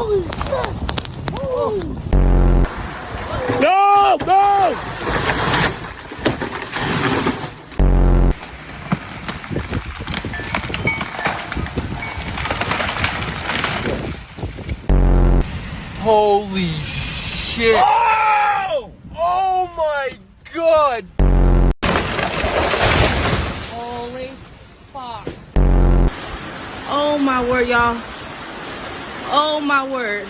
Holy shit! Holy. No! No! Holy shit! Oh! Oh my god! Holy fuck. Oh my word, y'all. Oh my word.